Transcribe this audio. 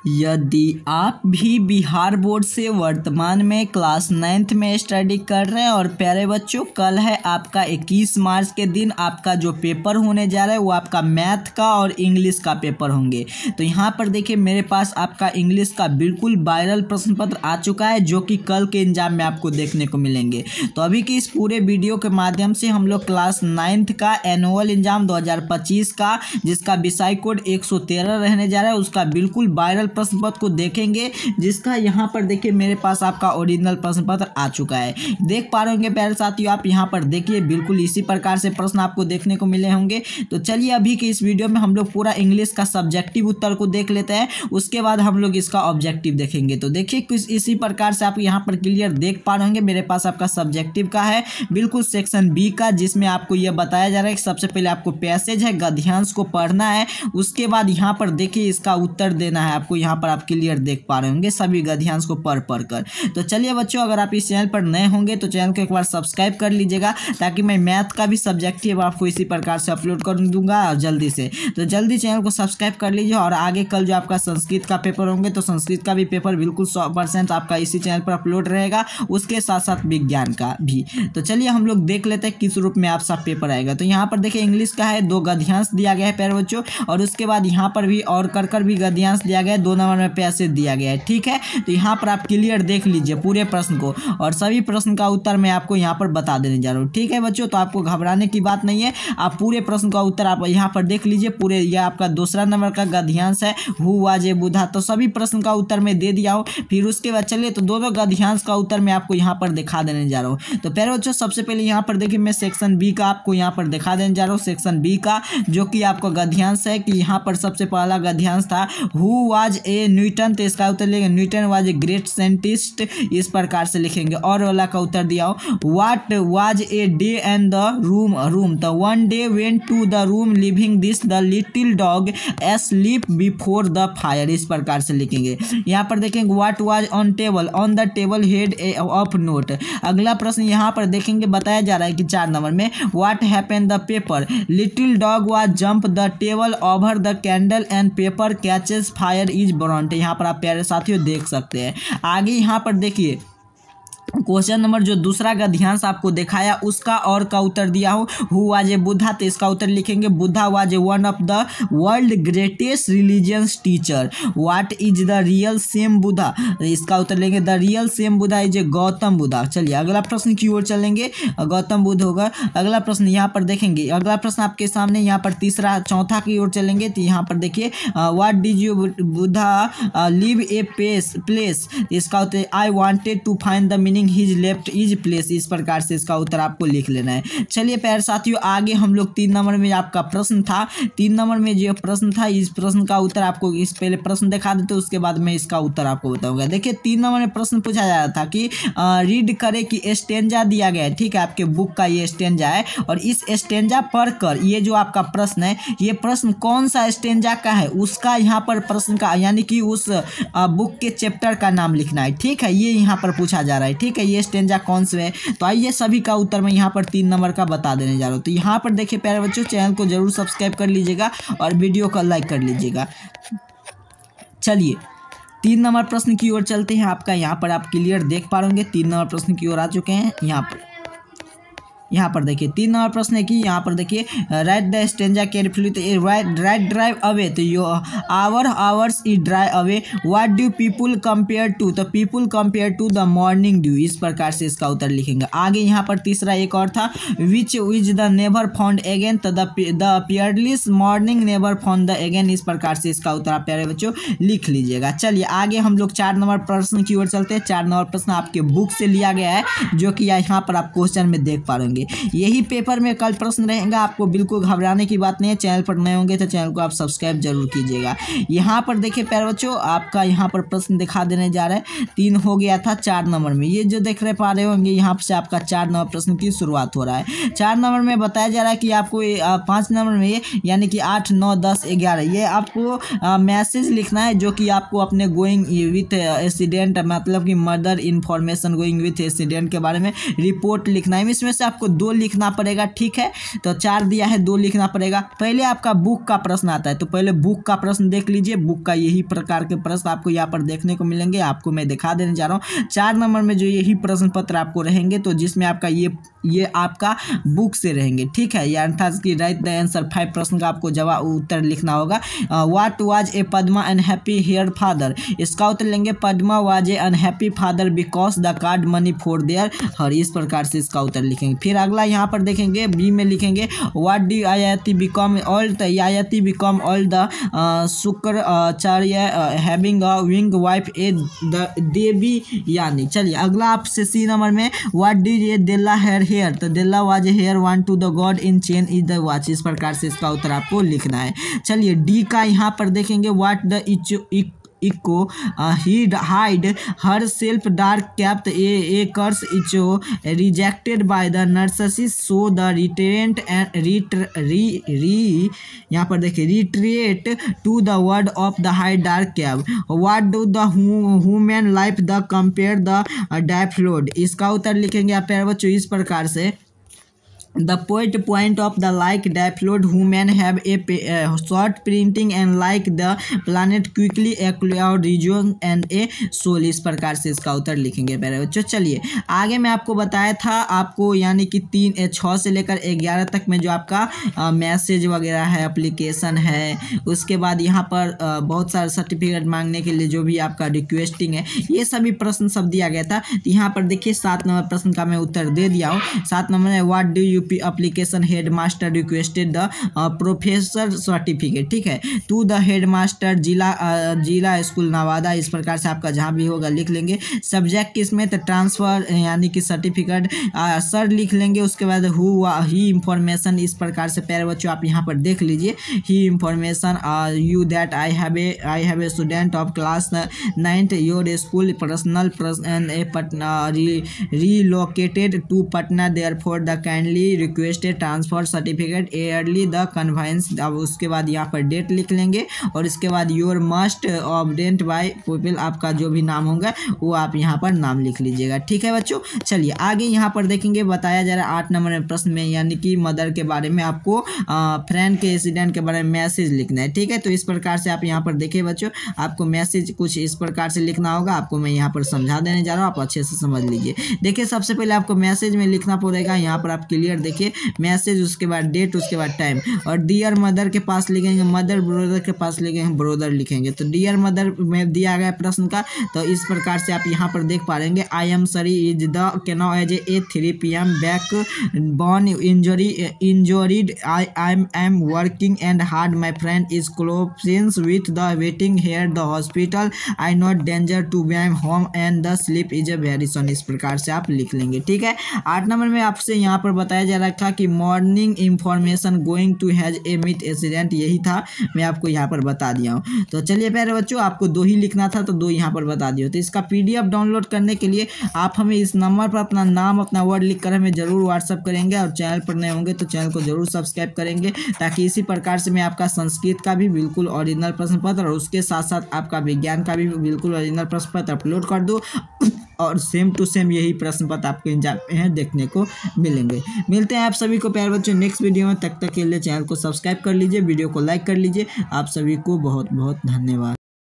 यदि आप भी बिहार बोर्ड से वर्तमान में क्लास 9th में स्टडी कर रहे हैं और प्यारे बच्चों, कल है आपका 21 मार्च के दिन आपका जो पेपर होने जा रहा है वो आपका मैथ का और इंग्लिश का पेपर होंगे। तो यहाँ पर देखिए मेरे पास आपका इंग्लिश का बिल्कुल वायरल प्रश्न पत्र आ चुका है जो कि कल के एग्जाम में आपको देखने को मिलेंगे। तो अभी की इस पूरे वीडियो के माध्यम से हम लोग क्लास 9th का एनुअल एग्जाम 2025 का जिसका विषय कोड 113 रहने जा रहा है उसका बिल्कुल वायरल प्रश्न पत्र को देखेंगे, जिसका यहाँ पर देखिए मेरे पास आपका ओरिजिनल प्रश्न पत्र आ चुका है। देख पा रहे होंगे प्यारे साथियों, आप यहाँ पर देखिए बिल्कुल इसी प्रकार से प्रश्न आपको देखने को मिले होंगे। तो चलिए अभी के इस वीडियो में हम लोग पूरा इंग्लिश का सब्जेक्टिव उत्तर को देख लेते हैं, उसके बाद हम लोग इसका ऑब्जेक्टिव देखेंगे। तो देखिए कुछ इसी प्रकार से आप यहाँ पर क्लियर देख पा रहे होंगे मेरे पास आपका सब्जेक्टिव का है बिल्कुल सेक्शन बी का, जिसमें आपको यह बताया जा रहा है कि सबसे पहले आपको पैसेज है गद्यांश को पढ़ना है, उसके बाद यहाँ पर देखिए इसका उत्तर देना है आपको। यहाँ पर आप क्लियर देख पा रहे होंगे सभी गद्यांश को पढ़ कर। तो चलिए बच्चों, अगर आप इस चैनल पर नए होंगे तो चैनल को एक बार सब्सक्राइब कर लीजिएगा, ताकि मैं मैथ का भी सब्जेक्टिव आपको इसी प्रकार से अपलोड कर दूंगा और जल्दी से। तो जल्दी चैनल को सब्सक्राइब कर लीजिए। और आगे कल जो आपका संस्कृत का पेपर होंगे तो संस्कृत का भी पेपर बिल्कुल 100% आपका इसी चैनल पर अपलोड रहेगा, उसके साथ साथ विज्ञान का भी। तो चलिए हम लोग देख लेते हैं किस रूप में आप सब पेपर आएगा। तो यहाँ पर देखिए इंग्लिश का है 2 गद्यांश दिया गया है प्यारे बच्चों, और उसके बाद यहाँ पर भी और कर भी गद्यांश दिया गया है, 2 नंबर में पैसेज दिया गया है। ठीक है, तो यहाँ पर आप क्लियर देख लीजिए पूरे प्रश्न को, और सभी प्रश्न का उत्तर मैं आपको यहाँ पर बता देने जा रहा हूँ। ठीक है बच्चों, तो आपको घबराने की बात नहीं है, आप पूरे प्रश्न का उत्तर आप यहाँ पर देख लीजिए पूरे। यह आपका दूसरा नंबर का गद्यांश है हु वाज ए बुधा, तो सभी प्रश्न का उत्तर मैं दे दिया हूँ। फिर उसके बाद चलिए तो दोनों गद्यांश का उत्तर मैं आपको यहाँ पर दिखा देने जा रहा हूँ। तो प्यारे बच्चों सबसे पहले यहाँ पर देखिए मैं सेक्शन बी का आपको यहाँ पर दिखा देने जा रहा हूँ। सेक्शन बी का जो कि आपका गद्यांश है कि यहाँ पर सबसे पहला गद्यांश था हु वाज ए न्यूटन, तो इसका उत्तर लिखेंगे Newton was a great scientist, इस प्रकार से लिखेंगे। और वाला का उत्तर दिया हो what was a day and the room, तो one day went to the room living this the little dog asleep before the fire, इस प्रकार से लिखेंगे। यहाँ पर देखेंगे what was on the table head of note. अगला प्रश्न यहाँ पर देखेंगे बताया जा रहा है कि 4 नंबर में what happened the paper little dog was jump the table over the candle and paper catches fire is burned. यहाँ पर आप प्यारे साथियों देख सकते हैं। आगे यहाँ पर देखिए क्वेश्चन नंबर जो दूसरा गद्यांश आपको दिखाया उसका और का उत्तर दिया हो हु वाज ए बुद्धा, तो इसका उत्तर लिखेंगे Buddha was a one of the world greatest religious teacher. What is the real same Buddha, इसका उत्तर लेंगे the real same Buddha is a Gautam Buddha. चलिए अगला प्रश्न की ओर चलेंगे, गौतम बुद्ध होगा अगला प्रश्न। यहाँ पर देखेंगे अगला प्रश्न आपके सामने, यहाँ पर तीसरा चौथा की ओर चलेंगे। तो यहाँ पर देखिए what did you Buddha live a place, इसका उत्तर I wanted to find the meaning his left is place, इस प्रकार से इसका उत्तर आपको लिख लेना है। चलिए प्यारे साथियों आगे हम लोग 3 नंबर में आपका प्रश्न था, 3 नंबर में जो प्रश्न था इस प्रश्न का उत्तर आपको इस पहले प्रश्न दिखा देते उसके बाद मैं इसका उत्तर आपको बताऊंगा। देखिए 3 नंबर में प्रश्न पूछा जा रहा था कि रीड करे कि स्टेंजा दिया गया है। ठीक है, आपके बुक का ये स्टेंजा है और इस स्टेंजा पढ़कर ये जो आपका प्रश्न है ये प्रश्न कौन सा स्टेंजा का है उसका यहाँ पर प्रश्न का यानी कि उस बुक के चैप्टर का नाम लिखना है। ठीक है, ये यहाँ पर पूछा जा रहा है। ठीक है, ये स्टेंजा कौन से है, तो आइए सभी का उत्तर मैं यहाँ पर 3 नंबर का बता देने जा रहा हूँ। तो यहाँ पर देखिए प्यारे बच्चों चैनल को जरूर सब्सक्राइब कर लीजिएगा और वीडियो को लाइक कर लीजिएगा। चलिए 3 नंबर प्रश्न की ओर चलते हैं। आपका यहाँ पर आप क्लियर देख पा रहे होंगे 3 नंबर प्रश्न की ओर आ चुके हैं। यहाँ पर देखिए 3 नंबर प्रश्न है कि यहाँ पर देखिए राइट द स्टेंजा केयरफुली, तो राइट ड्राइव अवे, तो yo hours is drive away. What do people compare to, तो people compare to the morning dew, इस प्रकार से इसका उत्तर लिखेंगे। आगे यहाँ पर तीसरा एक और था which is the never found again, तो the peerless morning never found the again, इस प्रकार से इसका उत्तर आप प्यारे बच्चों लिख लीजिएगा। चलिए आगे हम लोग 4 नंबर प्रश्न की ओर चलते हैं। 4 नंबर प्रश्न आपके बुक से लिया गया है जो कि यहाँ पर आप क्वेश्चन में देख पा रहे होंगे। यही पेपर में कल प्रश्न रहेगा, आपको बिल्कुल घबराने की बात नहीं है। चैनल पर नए होंगे तो चैनल को आप सब्सक्राइब जरूर कीजिएगा। यहाँ पर देखिए प्यारे बच्चों आपका यहाँ पर प्रश्न दिखा देने जा रहा है। 3 हो गया था 4 नंबर में, ये जो देख पा रहे होंगे यहाँ से आपका 4 नंबर प्रश्न की शुरुआत हो रहा है। 4 नंबर में बताया जा रहा है कि आपको 5 नंबर में यानी कि 8, 9, 10, 11 ये आपको मैसेज लिखना है जो कि आपको अपने गोइंग विथ एक्सीडेंट मतलब कि murder information going with accident के बारे में रिपोर्ट लिखना है। इसमें से आपको आपको 2 लिखना पड़ेगा, ठीक है। तो 4 दिया है, 2 लिखना पड़ेगा। पहले आपका बुक का प्रश्न आता है, तो पहले बुक का प्रश्न देख लीजिए। बुक का यही प्रकार के प्रश्न आपको यहाँ पर देखने को मिलेंगे, आपको मैं दिखा देने जा रहा हूँ। 4 नंबर में जो यही प्रश्न पत्र आपको रहेंगे, तो जिसमें आपका ये आपका बुक से रहेंगे, ठीक है। या अर्थात कि राइट द आंसर 5 प्रश्न का आपको जवाब उत्तर लिखना होगा। What was a Padma unhappy hair father, इसका उत्तर लेंगे Padma was a unhappy father because the card money for there her, इस प्रकार से इसका उत्तर लिखेंगे। फिर अगला यहाँ पर देखेंगे, बी में लिखेंगे what did Ayati become all Ayati become all the Shukracharya having a wing wife a the Devi यानी। चलिए अगला आपसे सी नंबर में व्हाट डी ये देला हेयर, तो Della was hair one to the god in chain is the watch, इस प्रकार से इसका उत्तर आपको लिखना है। चलिए डी का यहाँ पर देखेंगे what the echo he hide herself dark kept a curse echo rejected by the Narcissus so the retreated and यहाँ पर देखिए retreat to the word of the high dark cap. What do the human life the compare the daffodil, इसका उत्तर लिखेंगे आप प्यारे बच्चों इस प्रकार से The point of the like diploid human have a short printing and like the planet quickly acquire region and a soul, इस प्रकार से इसका उत्तर लिखेंगे प्यारे बच्चों। चलिए आगे मैं आपको बताया था आपको यानी कि 6 से लेकर 11 तक में जो आपका मैसेज वगैरह है, एप्लीकेशन है, उसके बाद यहाँ पर बहुत सारे सर्टिफिकेट मांगने के लिए जो भी आपका रिक्वेस्टिंग है, ये सभी प्रश्न सब दिया गया था। तो यहाँ पर देखिए 7 नंबर प्रश्न का मैं उत्तर दे दिया हूँ। 7 नंबर में what do you application headmaster requested the professor certificate, ठीक है, टू द हेडमास्टर जिला स्कूल नवादा, इस प्रकार से आपका जहाँ भी होगा लिख लेंगे। सब्जेक्ट किसमें, तो ट्रांसफर यानी कि सर्टिफिकेट सर लिख लेंगे। उसके बाद ही इंफॉर्मेशन, इस प्रकार से प्यारे बच्चों आप यहाँ पर देख लीजिए ही information you that I have a student of class 9th your school personal Patna relocated to Patna therefore the kindly requested transfer certificate early the convenience. अब उसके बाद यहाँ पर डेट लिख लेंगे और इसके बाद योर मस्ट ऑब्डेंट बाय पीपल, आपका जो भी नाम होगा वो आप यहाँ पर नाम लिख लीजिएगा, ठीक है बच्चों। चलिए आगे यहाँ पर देखेंगे बताया जा रहा है 8 नंबर में प्रश्न में यानी कि मदर के बारे में आपको फ्रेंड के इंसिडेंट के बारे में मैसेज लिखना है, ठीक है। तो इस प्रकार से आप यहाँ पर देखिए बच्चों, आपको मैसेज कुछ इस प्रकार से लिखना होगा, आपको मैं यहाँ पर समझा देने जा रहा हूँ, आप अच्छे से समझ लीजिए। देखिए सबसे पहले आपको मैसेज में लिखना पड़ेगा, यहाँ पर आप क्लियर देखिए मैसेज, उसके बाद डेट, उसके बाद टाइम, और डियर मदर के पास लिखेंगे मदर, ब्रोदर के पास लिखेंगे ब्रोदर लिखेंगे। तो डियर मदर में दिया गया प्रश्न का, तो इस प्रकार से आप यहाँ पर देख पा रहे I am sorry is the canoe as a 3 PM backbone injured I am working and hard my friend is close with the waiting hair the hospital I not danger to my home and the sleep is a very sun, इस प्रकार से आप लिख लेंगे, ठीक है। 8 number में आपसे यहाँ पर बताया जा रहा था कि morning information going to has a myth incident, यही था, मैं आपको यहाँ पर बता दिया हूँ। तो चलिए प्यारे बच्चों आपको 2 ही लिखना था, तो 2 यहाँ पर बता दिया। तो इसका PDF डाउनलोड करने के लिए आप हमें इस नंबर पर अपना नाम अपना वर्ड लिख कर हमें जरूर व्हाट्सअप करेंगे, और चैनल पर नए होंगे तो चैनल को जरूर सब्सक्राइब करेंगे, ताकि इसी प्रकार से मैं आपका संस्कृत का भी बिल्कुल ओरिजिनल प्रश्न पत्र और उसके साथ साथ आपका विज्ञान का भी बिल्कुल ओरिजिनल प्रश्न पत्र अपलोड कर दूँ, और सेम टू सेम यही प्रश्न पत्र आपको एग्जाम में देखने को मिलेंगे। मिलते हैं आप सभी को प्यारे बच्चों नेक्स्ट वीडियो में, तब तक के लिए चैनल को सब्सक्राइब कर लीजिए, वीडियो को लाइक कर लीजिए। आप सभी को बहुत बहुत धन्यवाद।